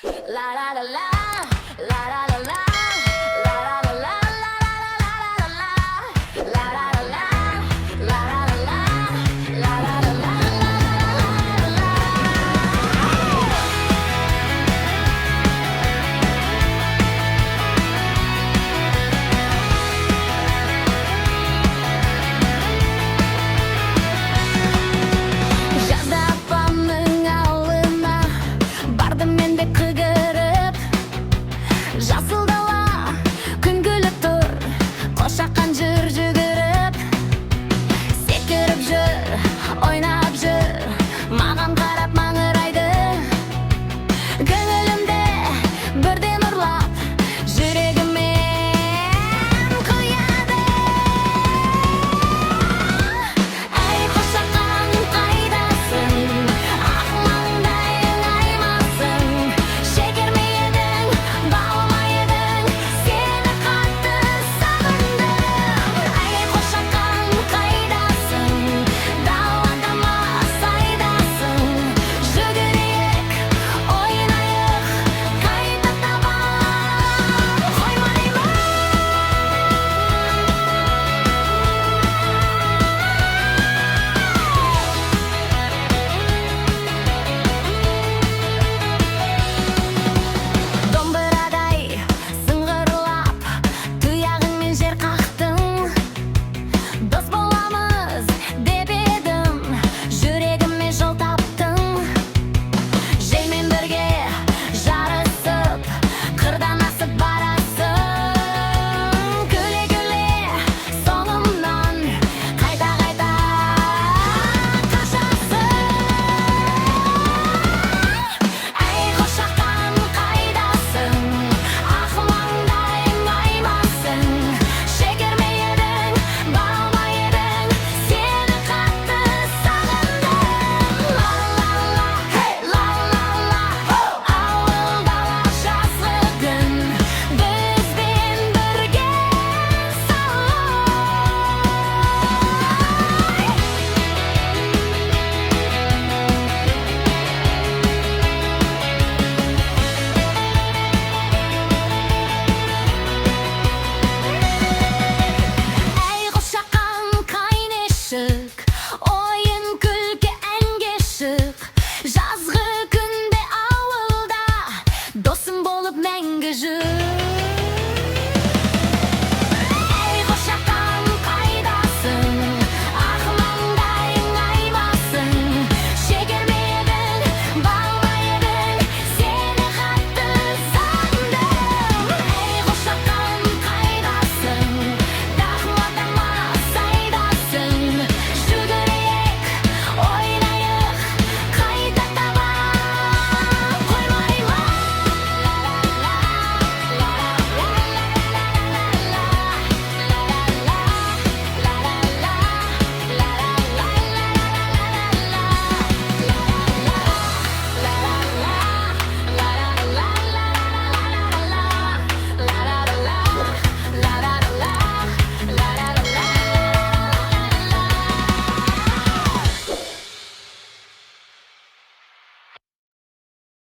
La la la la, la la la la, la la la la, la la la la, la la la la, la la la la, la la la la. Жазда апамның ауылына бардым мен де кыгырып. Жасыл дала күн күліп тұр, қошаққан жүр жүгіріп. Секіріп жүр, ойнап жүр, маған қарап маңырайды. Көңілімде бірден ұрлап, жүрегімен құяды. Әй қошаққан қайдасың, ақ маңдайың аймасың. Шекер ме едің, бал ма едің, сені қатты сағындым. Әй қошаққан қайдасың, далада ма сайдасың. Жүгірейік, ойнайық, қайта табам қойма деймін. Домбырадай сыңғырлап, тұяғыңмен жер қақтың. Дос боламыз деп едім, жүрегіме жол таптың. Желмен бірге жарысып, қырдан асып барасың. Күле-күле соңымнан қайта-қайта қашасың. Әй қошаққан қайдасың, ақ маңдайың аймасың. Шекер ме едің, бал ма едің, сені қатты сағындым. Ла-ла-ла, хей, ла-ла-ла, ауыл дала жазғы күн, бізбен бірге салай. Әй қошаққан қайнешік, ойын күлкі әнге шық. Жазғы күнде ауылда, досың болып мәңгі жүр.